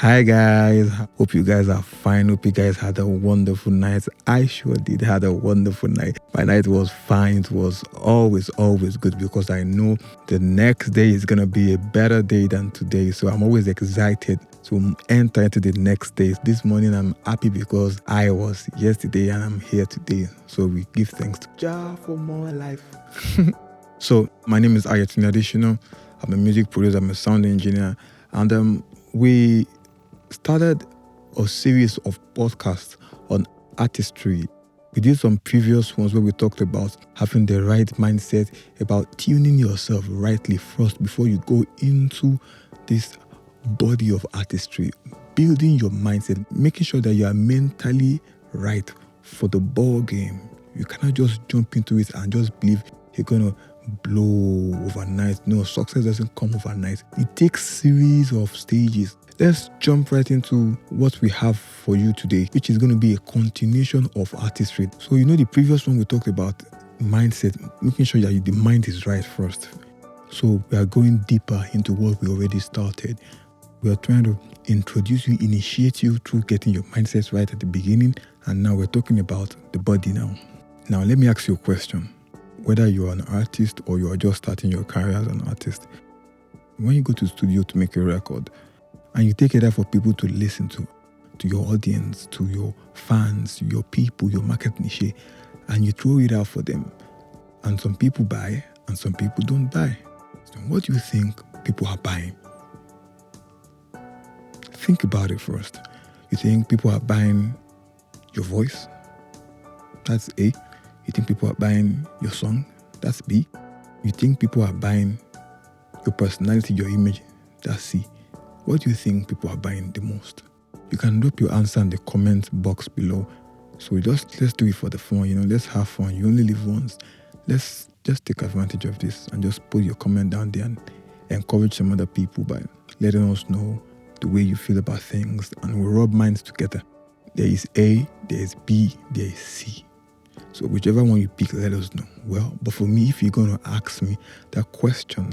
Hi guys, hope you guys are fine. Hope you guys had a wonderful night. I sure did had a wonderful night. My night was fine. It was always good because I know the next day is gonna be a better day than today. So I'm always excited to enter into the next day. This morning I'm happy because I was yesterday and I'm here today. So we give thanks to Jah for more life. So my name is Ayatollah Additional. I'm a music producer, I'm a sound engineer, and we started a series of podcasts on artistry. We did some previous ones where we talked about having the right mindset, about tuning yourself rightly first before you go into this body of artistry, building your mindset, making sure that you are mentally right for the ball game. You cannot just jump into it and just believe you're going to blow overnight. No, success doesn't come overnight. It takes series of stages. Let's jump right into what we have for you today, which is going to be a continuation of artistry. So the previous one we talked about mindset, making sure that the mind is right first. So we are going deeper into what we already started. We are trying to initiate you through getting your mindset right at the beginning, and now we're talking about the body now. Now let me ask you a question. Whether you're an artist or you are just starting your career as an artist, when you go to the studio to make a record and you take it out for people to listen to your audience, to your fans, your people, your market niche, and you throw it out for them, and some people buy and some people don't buy. So what do you think people are buying? Think about it first. You think people are buying your voice? That's A. You think people are buying your song? That's B. You think people are buying your personality, your image? That's C. What do you think people are buying the most? You can drop your answer in the comment box below. So let's do it for the fun, let's have fun. You only live once. Let's just take advantage of this and just put your comment down there and encourage some other people by letting us know the way you feel about things, and we'll rub minds together. There is A, there is B, there is C. So whichever one you pick, let us know. Well, but for me, if you're going to ask me that question,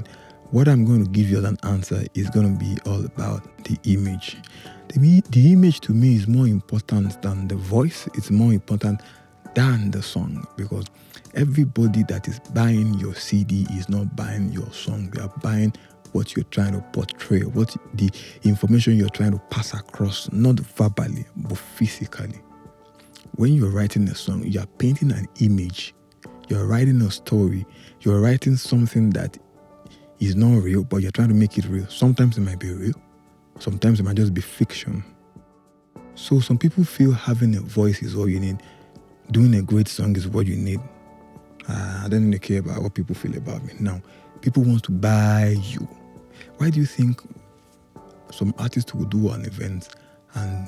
what I'm going to give you as an answer is going to be all about the image. The image to me is more important than the voice. It's more important than the song, because everybody that is buying your CD is not buying your song. They are buying what you're trying to portray, what the information you're trying to pass across, not verbally, but physically. When you're writing a song, you're painting an image. You're writing a story. You're writing something that is not real, but you're trying to make it real. Sometimes it might be real. Sometimes it might just be fiction. So some people feel having a voice is all you need. Doing a great song is what you need. I don't really care about what people feel about me. Now, people want to buy you. Why do you think some artists will do an event and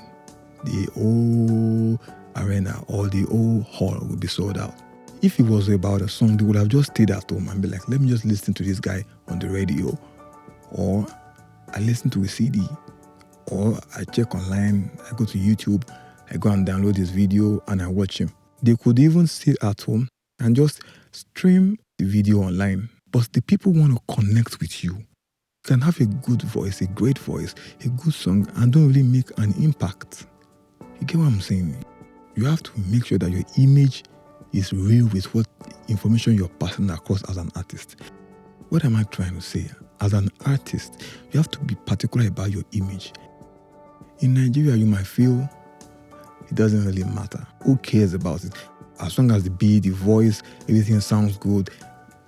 the whole arena or the whole hall will be sold out? If it was about a song, they would have just stayed at home and be like, let me just listen to this guy on the radio, or I listen to a CD, or I check online, I go to YouTube, I go and download this video and I watch him. They could even sit at home and just stream the video online. But the people want to connect with you. You can have a good voice, a great voice, a good song, and don't really make an impact. You get what I'm saying? You have to make sure that your image is real with what information you're passing across as an artist. What am I trying to say? As an artist, you have to be particular about your image. In Nigeria, you might feel it doesn't really matter. Who cares about it? As long as the beat, the voice, everything sounds good,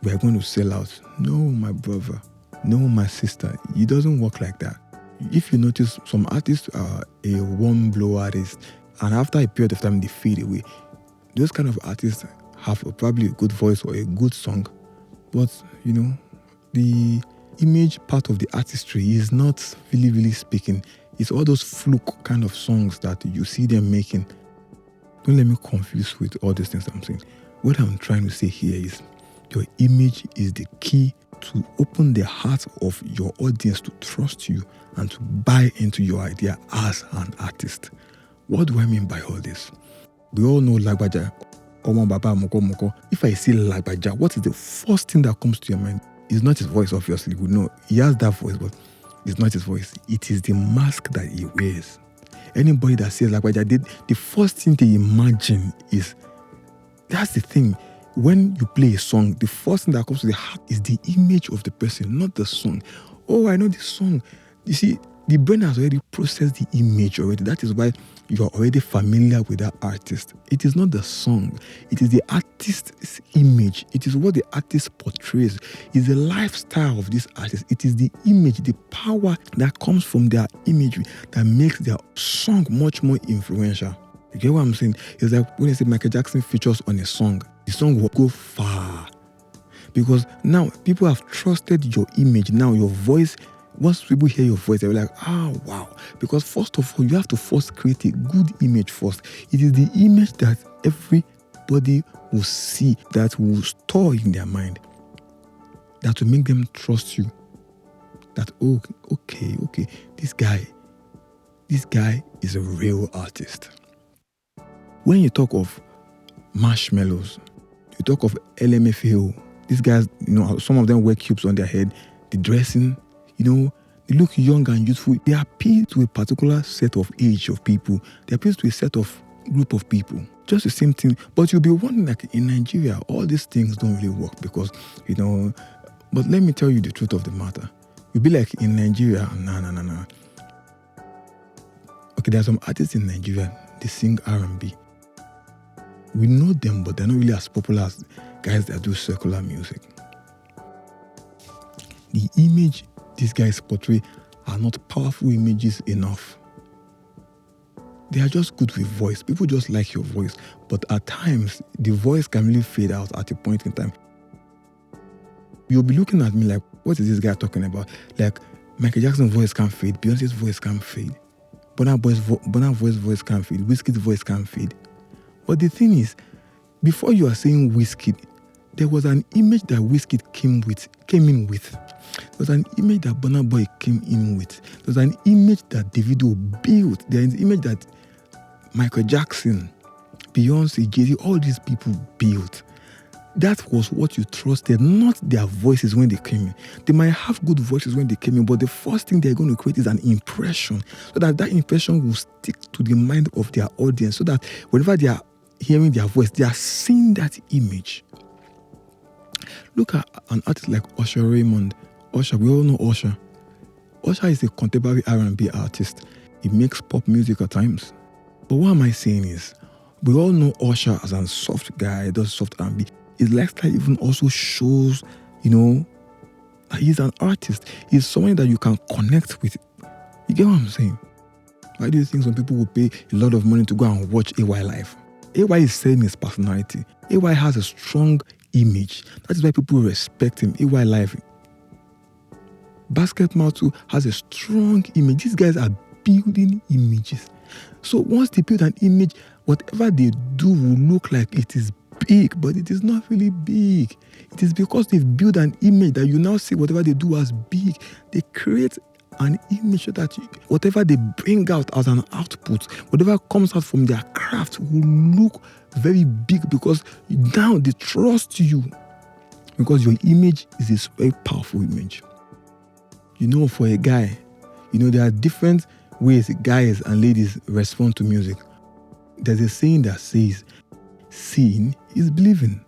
we're going to sell out. No, my brother. No, my sister. It doesn't work like that. If you notice, some artists are a one-blow artist, and after a period of time, they fade away. Those kind of artists have probably a good voice or a good song, but, the image part of the artistry is not really speaking. It's all those fluke kind of songs that you see them making. Don't let me confuse with all these things I'm saying. What I'm trying to say here is your image is the key to open the heart of your audience to trust you and to buy into your idea as an artist. What do I mean by all this? We all know Lagbaja, Omo Baba Moko Moko. If I say Lagbaja, what is the first thing that comes to your mind? It's not his voice, obviously. We know he has that voice, but It's not his voice. It is the mask that he wears. Anybody that says like what I did, the first thing they imagine is, that's the thing. When you play a song, the first thing that comes to the heart is the image of the person, not the song. Oh, I know this song. You see, the brain has already processed the image already. That is why you are already familiar with that artist. It is not the song. It is the artist's image. It is what the artist portrays. It's the lifestyle of this artist. It is the image, the power that comes from their imagery that makes their song much more influential. You get what I'm saying? It's like when I say Michael Jackson features on a song, the song will go far. Because now people have trusted your image. Now your voice, once people hear your voice, they're like, wow. Because first of all, you have to first create a good image first. It is the image that everybody will see, that will store in their mind, that will make them trust you. That, okay, this guy is a real artist. When you talk of Marshmellos, you talk of LMFAO, these guys, some of them wear cubes on their head, the dressing, they look young and youthful. They appeal to a particular set of age of people. They appeal to a set of group of people. Just the same thing. But you'll be wondering, like, in Nigeria, all these things don't really work because, but let me tell you the truth of the matter. You'll be like, in Nigeria, no. Okay, there are some artists in Nigeria, they sing R&B. We know them, but they're not really as popular as guys that do secular music. The image these guys portray are not powerful images enough. They are just good with voice. People just like your voice. But at times, the voice can really fade out at a point in time. You'll be looking at me like, what is this guy talking about? Like, Michael Jackson's voice can't fade. Beyonce's voice can't fade. Burna Boy's voice can't fade. Wizkid's voice can't fade. But the thing is, before you are saying Wizkid, there was an image that Wizkid came in with. There was an image that Burna Boy came in with. There was an image that Davido built. There is an image that Michael Jackson, Beyonce, Jay-Z, all these people built. That was what you trusted, not their voices when they came in. They might have good voices when they came in, but the first thing they're going to create is an impression, so that impression will stick to the mind of their audience, so that whenever they are hearing their voice, they are seeing that image. Look at an artist like Usher Raymond. Usher, we all know Usher. Usher is a contemporary R&B artist. He makes pop music at times. But what am I saying is, we all know Usher as a soft guy, does soft R&B. His lifestyle even also shows, that he's an artist. He's someone that you can connect with. You get what I'm saying? Why do you think some people will pay a lot of money to go and watch AY live? AY is selling his personality. AY has a strong image. That is why people respect him. AY live. Basketball too has a strong image. These guys are building images. So once they build an image, whatever they do will look like it is big, but it is not really big. It is because they've built an image that you now see whatever they do as big. They create an image so that whatever they bring out as an output, whatever comes out from their craft will look very big because now they trust you. Because your image is a very powerful image. For a guy, there are different ways guys and ladies respond to music. There's a saying that says, seeing is believing.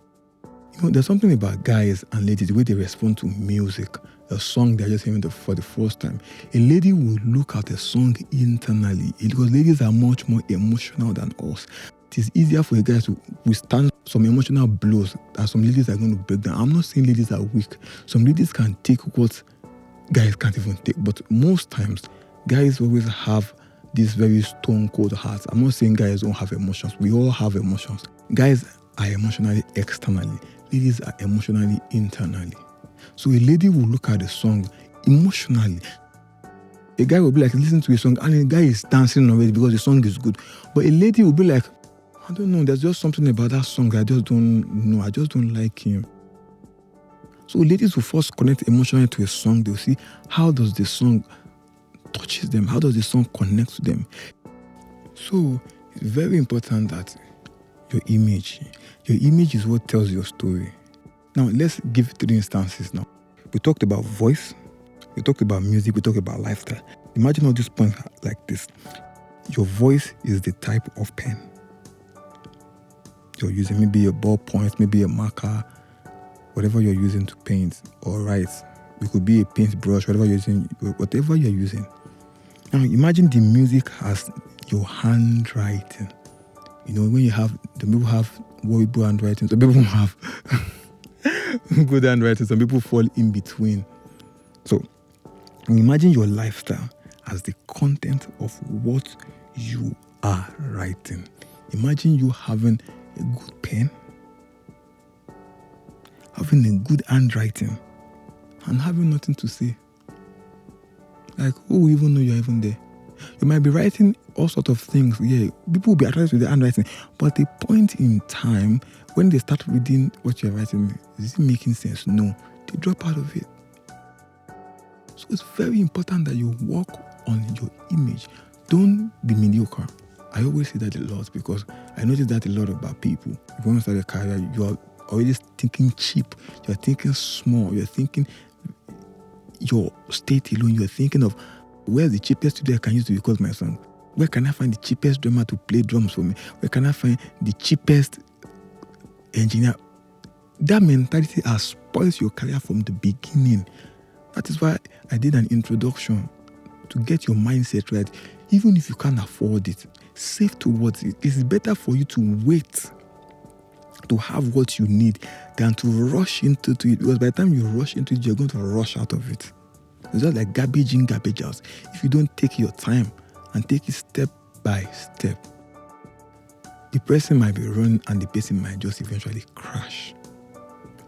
There's something about guys and ladies, the way they respond to music, a song they're just hearing for the first time. A lady will look at a song internally because ladies are much more emotional than us. It is easier for a guy to withstand some emotional blows that some ladies are going to break down. I'm not saying ladies are weak. Some ladies can take what guys can't even take. But most times, guys always have this very stone cold heart. I'm not saying guys don't have emotions. We all have emotions. Guys are emotionally externally. Ladies are emotionally internally. So a lady will look at the song emotionally. A guy will be like, listen to a song, and the guy is dancing already because the song is good. But a lady will be like, I don't know, there's just something about that song I just don't know. I just don't like him. So ladies will first connect emotionally to a song. They'll see how does the song touches them? How does the song connect to them? So it's very important that your image is what tells your story. Now let's give 3 instances now. We talked about voice, We talk about music, we talk about lifestyle. Imagine all these points like this. Your voice is the type of pen you're using. Maybe a ballpoint, maybe a marker, whatever you're using to paint or write. It could be a paintbrush, whatever you're using. Now imagine the music as your handwriting. When you have, the people have horrible handwriting, some people have good handwriting, some people fall in between. So imagine your lifestyle as the content of what you are writing. Imagine you having a good pen, having a good handwriting, and having nothing to say. Like, who will even know you're even there? You might be writing all sorts of things. Yeah, people will be attracted to the handwriting. But a point in time, when they start reading what you're writing, is it making sense? No. They drop out of it. So it's very important that you work on your image. Don't be mediocre. I always say that a lot because I notice that a lot about people. If you want to start a career, you are already thinking cheap. You're thinking small. You're thinking your state alone. You're thinking of where's the cheapest studio I can use to record my song? Where can I find the cheapest drummer to play drums for me? Where can I find the cheapest engineer? That mentality has spoiled your career from the beginning. That is why I did an introduction to get your mindset right. Even if you can't afford it, save towards it. It's better for you to wait to have what you need than to rush into it, because by the time you rush into it, you're going to rush out of it. It's just like garbage in, garbage out. If you don't take your time and take it step by step, the person might be running and the person might just eventually crash.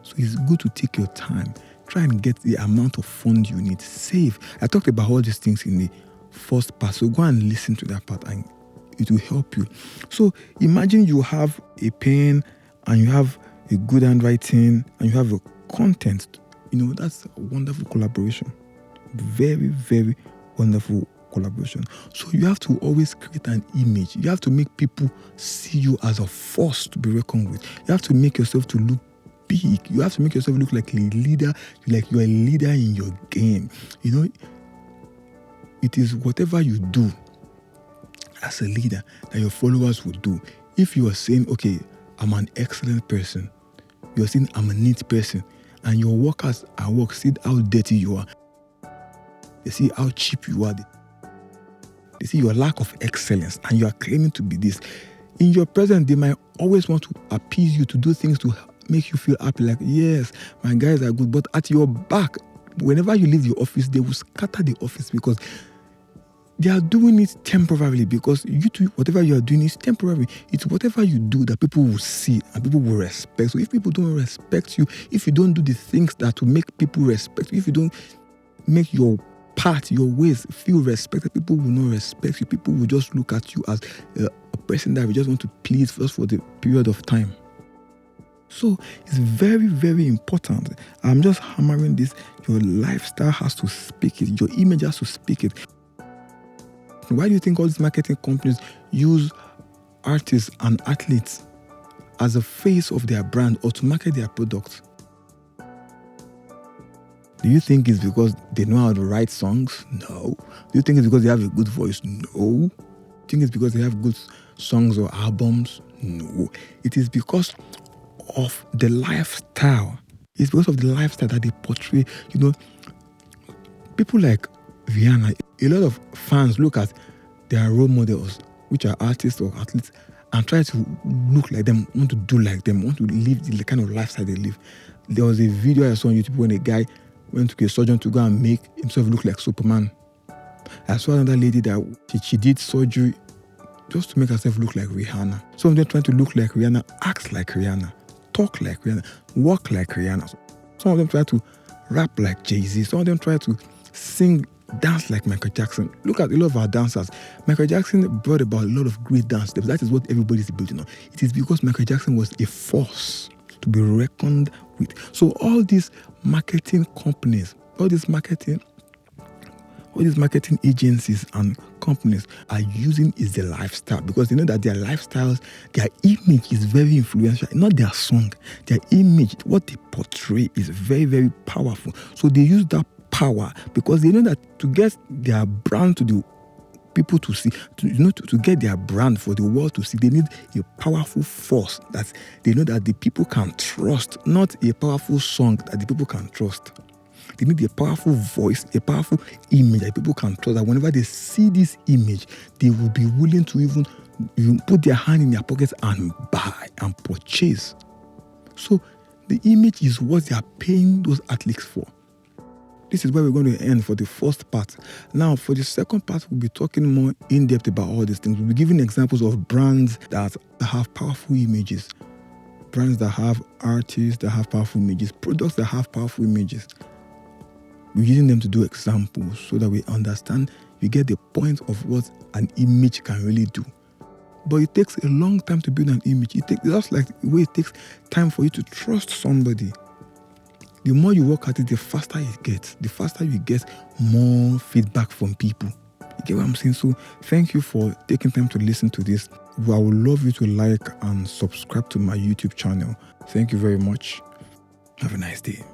So it's good to take your time. Try and get the amount of funds you need. Save. I talked about all these things in the first part, so go and listen to that part and it will help you. So imagine you have a pen and you have a good handwriting and you have a content. That's a wonderful collaboration. Very, very wonderful collaboration. So you have to always create an image. You have to make people see you as a force to be reckoned with. You have to make yourself to look big. You have to make yourself look like a leader, like you're a leader in your game. It is whatever you do as a leader that your followers will do. If you are saying, okay, I'm an excellent person, you're saying I'm a neat person, and your workers at work see how dirty you are, they see how cheap you are, they see your lack of excellence, and you are claiming to be this. In your presence, they might always want to appease you, to do things to make you feel happy, like, yes, my guys are good. But at your back, whenever you leave your office, they will scatter the office because they are doing it temporarily, because you too, whatever you are doing is temporary. It's whatever you do that people will see and people will respect. So if people don't respect you, if you don't do the things that will make people respect you, if you don't make your part, your ways feel respected, people will not respect you. People will just look at you as a person that we just want to please just for the period of time. So it's very, very important. I'm just hammering this. Your lifestyle has to speak it. Your image has to speak it. Why do you think all these marketing companies use artists and athletes as a face of their brand or to market their products? Do you think it's because they know how to write songs? No. Do you think it's because they have a good voice? No. Do you think it's because they have good songs or albums? No. It is because of the lifestyle. It's because of the lifestyle that they portray. People like Rihanna, a lot of fans look at their role models, which are artists or athletes, and try to look like them, want to do like them, want to live the kind of lifestyle they live. There was a video I saw on YouTube when a guy went to a surgeon to go and make himself look like Superman. I saw another lady that she did surgery just to make herself look like Rihanna. Some of them trying to look like Rihanna, act like Rihanna, talk like Rihanna, walk like Rihanna. Some of them try to rap like Jay-Z. Some of them try to sing, dance like Michael Jackson. Look at a lot of our dancers. Michael Jackson brought about a lot of great dance steps. That is what everybody's building on. It is because Michael Jackson was a force to be reckoned with. So all these marketing companies, all these marketing agencies and companies are using is the lifestyle, because they know that their lifestyles, their image is very influential, not their song. Their image, what they portray is very, very powerful. So they use that power, because they know that to get their brand to the people to see, to get their brand for the world to see, they need a powerful force that they know that the people can trust, not a powerful song that the people can trust. They need a powerful voice, a powerful image that people can trust, that whenever they see this image, they will be willing to even put their hand in their pockets and buy and purchase. So the image is what they are paying those athletes for. This is where we're going to end for the first part. Now, for the second part, we'll be talking more in depth about all these things. We'll be giving examples of brands that have powerful images, brands that have artists that have powerful images, products that have powerful images. We're using them to do examples so that we understand, you get the point of what an image can really do. But it takes a long time to build an image. It takes just like the way it takes time for you to trust somebody. The more you work at it, the faster it gets. The faster you get more feedback from people. You get what I'm saying? So thank you for taking time to listen to this. I would love you to like and subscribe to my YouTube channel. Thank you very much. Have a nice day.